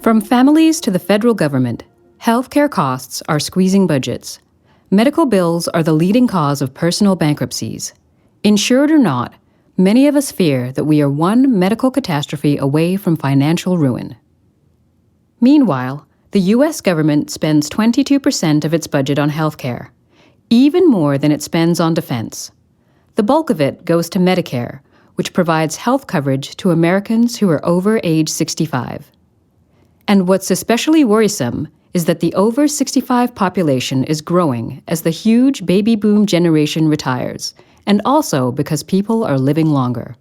From families to the federal government, healthcare costs are squeezing budgets. Medical bills are the leading cause of personal bankruptcies. Insured or not, many of us fear that we are one medical catastrophe away from financial ruin. Meanwhile, the U.S. government spends 22% of its budget on healthcare, even more than it spends on defense. The bulk of it goes to Medicare, which provides health coverage to Americans who are over age 65. And what's especially worrisome is that the over 65 population is growing as the huge baby boom generation retires, and also because people are living longer.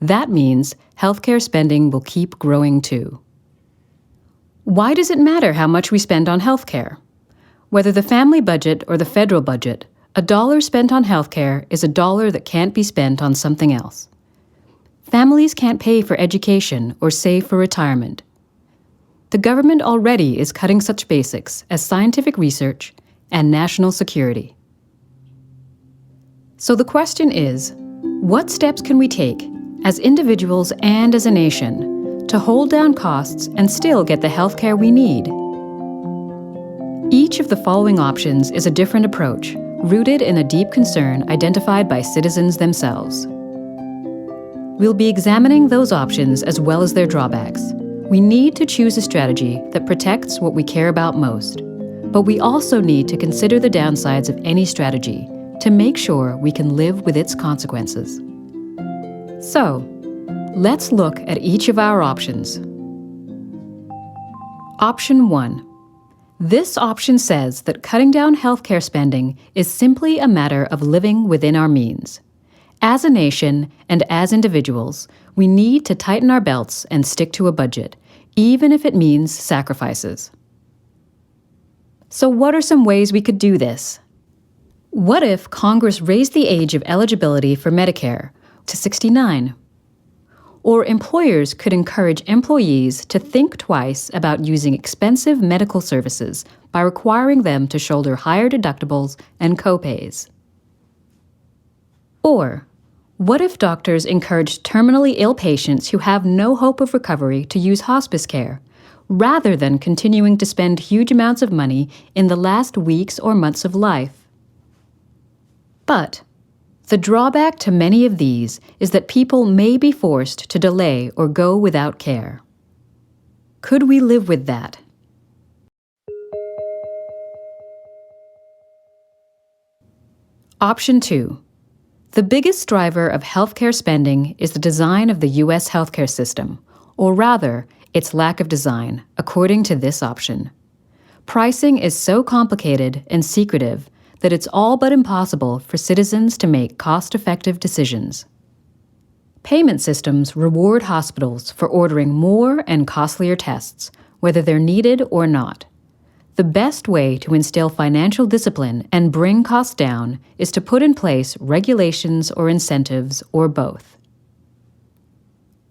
That means healthcare spending will keep growing too. Why does it matter how much we spend on healthcare? Whether the family budget or the federal budget, $1 spent on healthcare is $1 that can't be spent on something else. Families can't pay for education or save for retirement. The government already is cutting such basics as scientific research and national security. So the question is, what steps can we take, as individuals and as a nation, to hold down costs and still get the healthcare we need? Each of the following options is a different approach, rooted in a deep concern identified by citizens themselves. We'll be examining those options as well as their drawbacks. We need to choose a strategy that protects what we care about most, but we also need to consider the downsides of any strategy to make sure we can live with its consequences. So, let's look at each of our options. Option 1. This option says that cutting down healthcare spending is simply a matter of living within our means. As a nation and as individuals, we need to tighten our belts and stick to a budget, even if it means sacrifices. So what are some ways we could do this? What if Congress raised the age of eligibility for Medicare to 69? Or employers could encourage employees to think twice about using expensive medical services by requiring them to shoulder higher deductibles and copays. Or, what if doctors encouraged terminally ill patients who have no hope of recovery to use hospice care, rather than continuing to spend huge amounts of money in the last weeks or months of life? But the drawback to many of these is that people may be forced to delay or go without care. Could we live with that? Option 2. The biggest driver of healthcare spending is the design of the U.S. healthcare system, or rather, its lack of design, according to this option. Pricing is so complicated and secretive that it's all but impossible for citizens to make cost-effective decisions. Payment systems reward hospitals for ordering more and costlier tests, whether they're needed or not. The best way to instill financial discipline and bring costs down is to put in place regulations or incentives or both.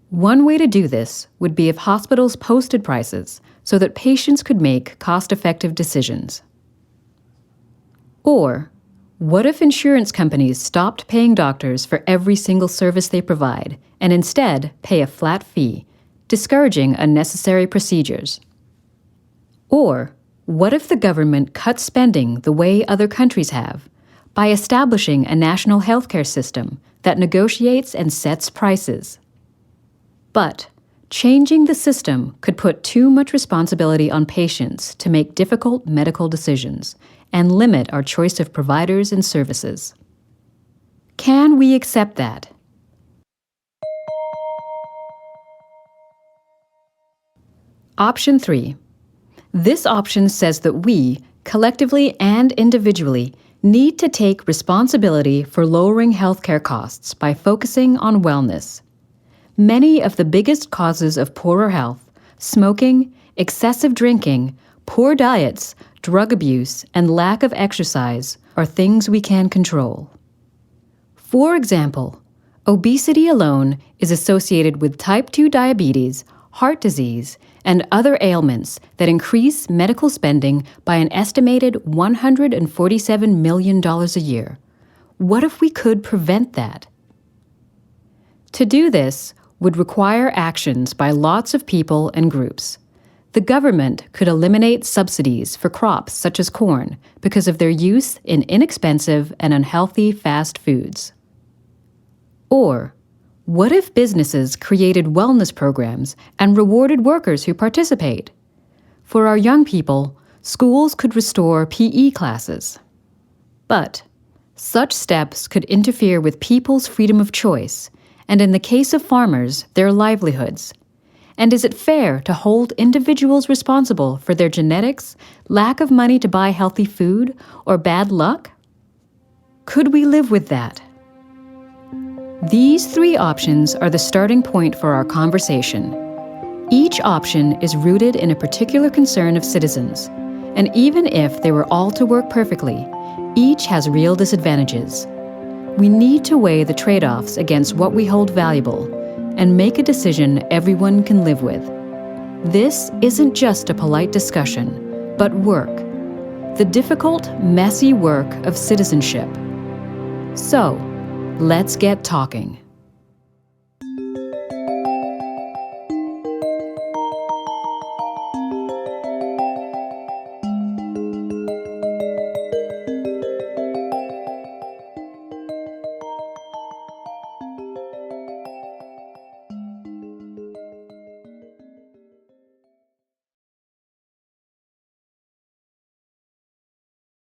One way to do this would be if hospitals posted prices so that patients could make cost-effective decisions. Or, what if insurance companies stopped paying doctors for every single service they provide and instead pay a flat fee, discouraging unnecessary procedures? Or, what if the government cut spending the way other countries have, by establishing a national healthcare system that negotiates and sets prices? But changing the system could put too much responsibility on patients to make difficult medical decisions and limit our choice of providers and services. Can we accept that? Option 3. This option says that we, collectively and individually, need to take responsibility for lowering healthcare costs by focusing on wellness. Many of the biggest causes of poorer health, smoking, excessive drinking, poor diets, drug abuse, and lack of exercise, are things we can control. For example, obesity alone is associated with type 2 diabetes, heart disease, and other ailments that increase medical spending by an estimated $147 million a year. What if we could prevent that? To do this would require actions by lots of people and groups. The government could eliminate subsidies for crops such as corn because of their use in inexpensive and unhealthy fast foods. Or, what if businesses created wellness programs and rewarded workers who participate? For our young people, schools could restore PE classes. But such steps could interfere with people's freedom of choice, and in the case of farmers, their livelihoods. And is it fair to hold individuals responsible for their genetics, lack of money to buy healthy food, or bad luck? Could we live with that? These three options are the starting point for our conversation. Each option is rooted in a particular concern of citizens, and even if they were all to work perfectly, each has real disadvantages. We need to weigh the trade-offs against what we hold valuable and make a decision everyone can live with. This isn't just a polite discussion, but work. The difficult, messy work of citizenship. So, let's get talking.